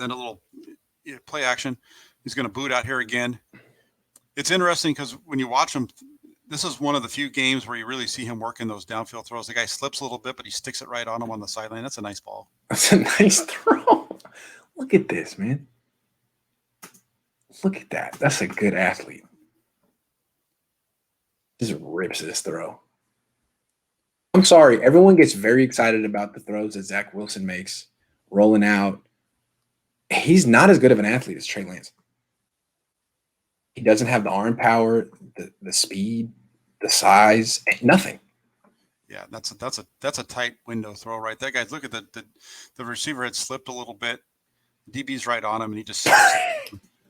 Then a little play action. He's going to boot out here again. It's interesting because when you watch him, this is one of the few games where you really see him working those downfield throws. The guy slips a little bit, but he sticks it right on him on the sideline. That's a nice ball. That's a nice throw. Look at this, man. Look at that. That's a good athlete. Just rips this throw. I'm sorry. Everyone gets very excited about the throws that Zach Wilson makes, rolling out. He's not as good of an athlete as Trey Lance. He doesn't have the arm power, the speed, the size, nothing. Yeah, that's a tight window throw right there, guys. Look at the receiver had slipped a little bit. DB's right on him, and he just.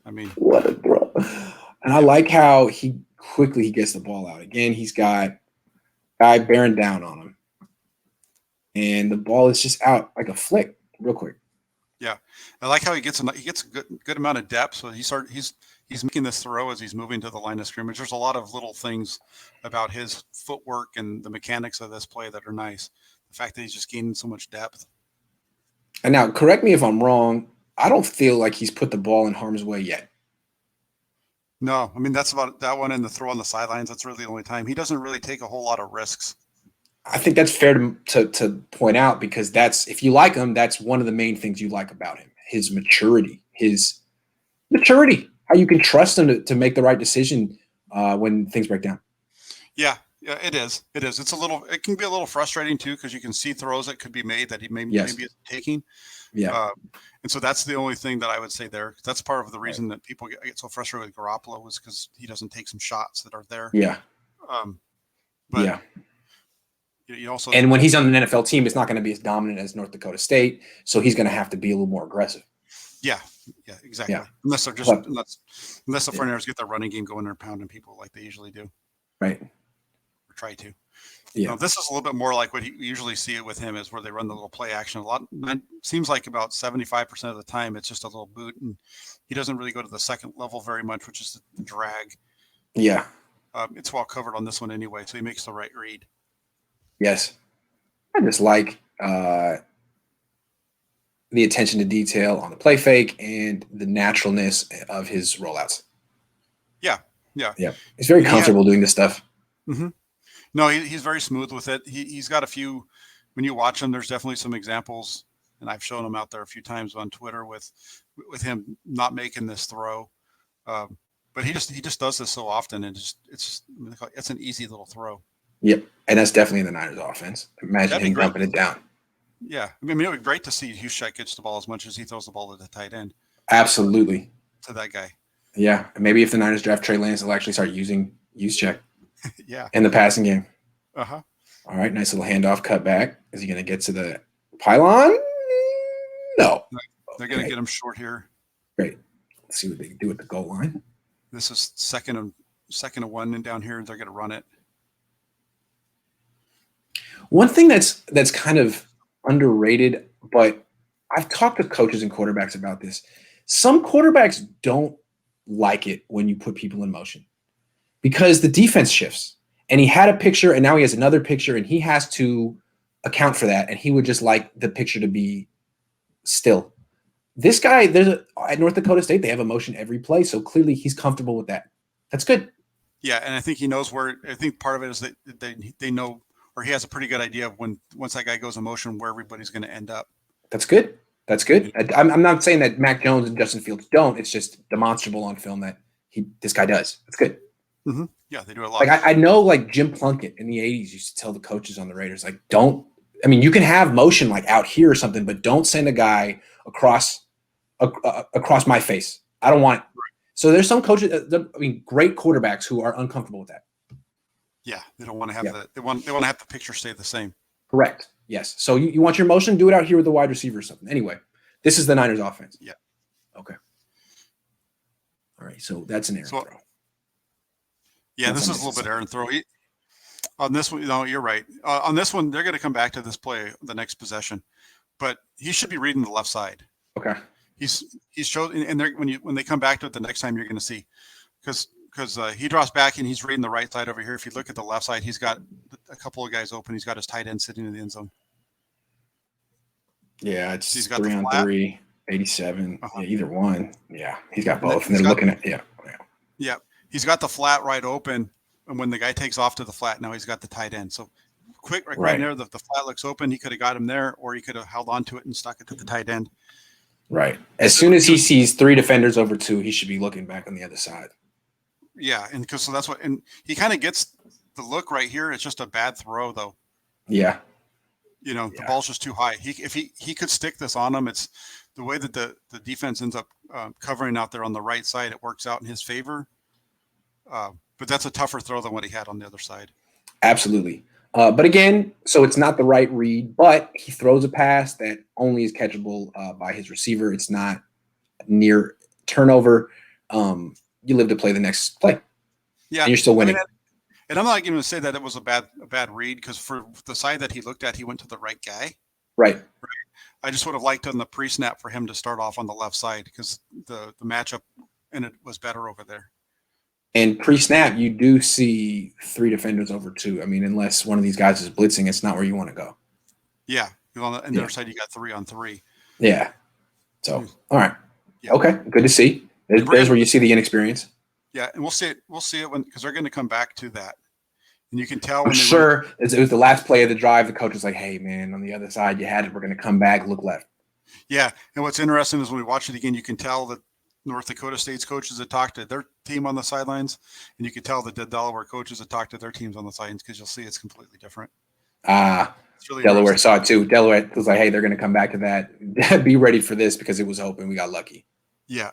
I mean, what a throw! And I like how he quickly gets the ball out. Again, he's got guy bearing down on him, and the ball is just out like a flick, real quick. Yeah, I like how he gets a good amount of depth. So he's making this throw as he's moving to the line of scrimmage. There's a lot of little things about his footwork and the mechanics of this play that are nice. The fact that he's just gaining so much depth. And now, correct me if I'm wrong. I don't feel like he's put the ball in harm's way yet. No, I mean, that's about that one and the throw on the sidelines. That's really the only time. He doesn't really take a whole lot of risks. I think that's fair to point out because that's, if you like him, that's one of the main things you like about him. His maturity, how you can trust him to make the right decision when things break down. Yeah, it is. It can be a little frustrating too, because you can see throws that could be made that he maybe isn't taking. Yeah. And so that's the only thing that I would say there. That's part of the reason that people get so frustrated with Garoppolo is because he doesn't take some shots that are there. Yeah. But yeah. You also, and when he's on an NFL team, it's not going to be as dominant as North Dakota State, so he's going to have to be a little more aggressive. Yeah, exactly. Yeah. Unless they're unless the 49ers get their running game going and pounding people like they usually do. Right. Or try to. Yeah. This is a little bit more like what you usually see it with him is where they run the little play action. Seems like about 75% of the time it's just a little boot, and he doesn't really go to the second level very much, which is the drag. Yeah. It's well covered on this one anyway, so he makes the right read. Yes. I just like the attention to detail on the play fake and the naturalness of his rollouts. Yeah. He's very comfortable doing this stuff. Mm-hmm. No, he's very smooth with it. He's got a few, when you watch him, there's definitely some examples, and I've shown him out there a few times on Twitter with him not making this throw. But he just does this so often, and it's an easy little throw. Yep, and that's definitely in the Niners offense. Imagine him dumping it down. Yeah, I mean, it would be great to see Juszczyk gets the ball as much as he throws the ball to the tight end. Absolutely. To that guy. Yeah, and maybe if the Niners draft Trey Lance, they'll actually start using Juszczyk. Yeah. In the passing game. Uh-huh. All right, nice little handoff, cut back. Is he going to get to the pylon? No. They're going to get him short here. Great. Let's see what they can do at the goal line. This is second and one, and down here they're going to run it. One thing that's kind of underrated, but I've talked to coaches and quarterbacks about this. Some quarterbacks don't like it when you put people in motion because the defense shifts. And he had a picture, and now he has another picture, and he has to account for that. And he would just like the picture to be still. This guy, at North Dakota State, they have a motion every play, so clearly he's comfortable with that. That's good. Yeah, and I think he knows where. I think part of it is that they know, or he has a pretty good idea of once that guy goes in motion, where everybody's going to end up. That's good. That's good. I'm not saying that Mac Jones and Justin Fields don't. It's just demonstrable on film that this guy does. That's good. Mm-hmm. Yeah, they do a lot. Like I know, like Jim Plunkett in the '80s used to tell the coaches on the Raiders, like, don't. I mean, you can have motion like out here or something, but don't send a guy across my face. I don't want it. So there's some coaches. Great quarterbacks who are uncomfortable with that. Yeah, they don't want to have They want to have the picture stay the same. Correct. Yes. So you want your motion? Do it out here with the wide receiver or something. Anyway, this is the Niners offense. Yeah. Okay. All right. So that's an error throw. Yeah, this is a little bit errant throw. On this one, you're right. On this one, they're going to come back to this play the next possession, but he should be reading the left side. Okay. He's showed, and when they come back to it the next time, you're going to see because he drops back and he's reading the right side over here. If you look at the left side, he's got a couple of guys open. He's got his tight end sitting in the end zone. Yeah, he's got 3-on-3. 87. Uh-huh. Yeah, either one. Yeah, he's got And then both. And they're looking at, yeah. Yeah, he's got the flat right open, and when the guy takes off to the flat, now he's got the tight end. So quick, right there, the flat looks open. He could have got him there, or he could have held on to it and stuck it to the tight end. Right. As soon as he sees 3 defenders over 2, he should be looking back on the other side. Yeah, and because so that's what, and he kind of gets the look right here. It's just a bad throw, though. Yeah. You know, the ball's just too high. If he could stick this on him, it's the way that the defense ends up covering out there on the right side. It works out in his favor. But that's a tougher throw than what he had on the other side. Absolutely. But again, so it's not the right read, but he throws a pass that only is catchable by his receiver. It's not near turnover. You live to play the next play. Yeah. And you're still winning. And I'm not going to say that it was a bad read, because for the side that he looked at, he went to the right guy. Right. I just would have liked on the pre-snap for him to start off on the left side, because the matchup and it was better over there. And pre-snap, you do see 3 defenders over 2. I mean, unless one of these guys is blitzing, it's not where you want to go. Yeah. On the other side, you got 3-on-3. Yeah. So, all right. Yeah. Okay. Good to see. There's where you see the inexperience. Yeah, and we'll see it because they're going to come back to that, and you can tell. I'm sure it was the last play of the drive. The coach was like, "Hey, man, on the other side, you had it. We're going to come back. Look left." Yeah, and what's interesting is when we watch it again, you can tell that North Dakota State's coaches had talked to their team on the sidelines, and you can tell that the Delaware coaches had talked to their teams on the sidelines, because you'll see it's completely different. Really Delaware saw it too. Delaware was like, "Hey, they're going to come back to that. Be ready for this because it was open. We got lucky." Yeah.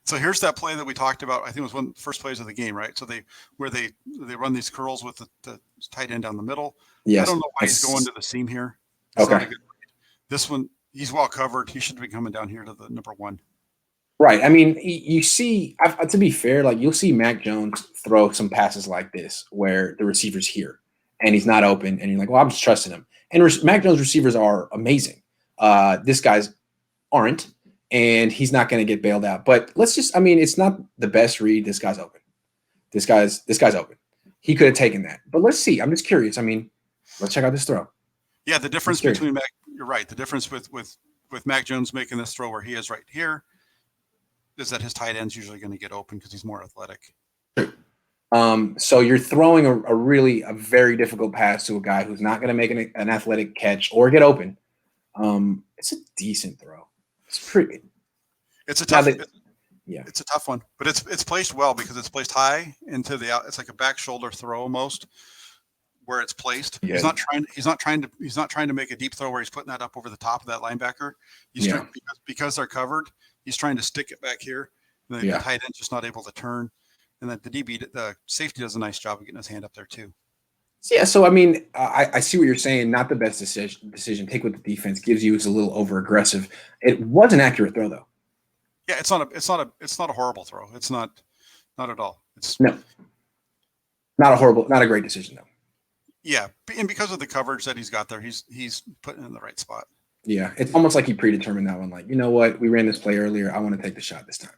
So here's that play that we talked about. I think it was one of the first plays of the game, right? So they run these curls with the tight end down the middle. Yes. I don't know why he's going to the seam here. Okay. This one, he's well covered. He should be coming down here to the number 1. Right. I mean, you see, to be fair, like you'll see Mac Jones throw some passes like this where the receiver's here and he's not open, and you're like, well, I'm just trusting him. And Mac Jones receivers are amazing. This guy's aren't. And he's not going to get bailed out. But it's not the best read. This guy's open. This guy's open. He could have taken that. But let's see. I'm just curious. I mean, let's check out this throw. Yeah, the difference between Mac, you're right. The difference with Mac Jones making this throw where he is right here is that his tight end's usually going to get open because he's more athletic. So you're throwing a very difficult pass to a guy who's not going to make an athletic catch or get open. It's a decent throw. It's pretty. It's a tough. It's a tough one, but it's placed well because it's placed high into the out. It's like a back shoulder throw almost, where it's placed. Yeah. He's not trying to make a deep throw where he's putting that up over the top of that linebacker. Because they're covered. He's trying to stick it back here. And the tight end's just not able to turn, and then the safety does a nice job of getting his hand up there too. Yeah, so I mean, I see what you're saying. Not the best decision. Take what the defense gives you. It's a little over aggressive. It was an accurate throw, though. Yeah, it's not a horrible throw. It's not at all. Not a great decision though. Yeah, and because of the coverage that he's got there, he's putting it in the right spot. Yeah, it's almost like he predetermined that one. Like, you know what, we ran this play earlier. I want to take the shot this time.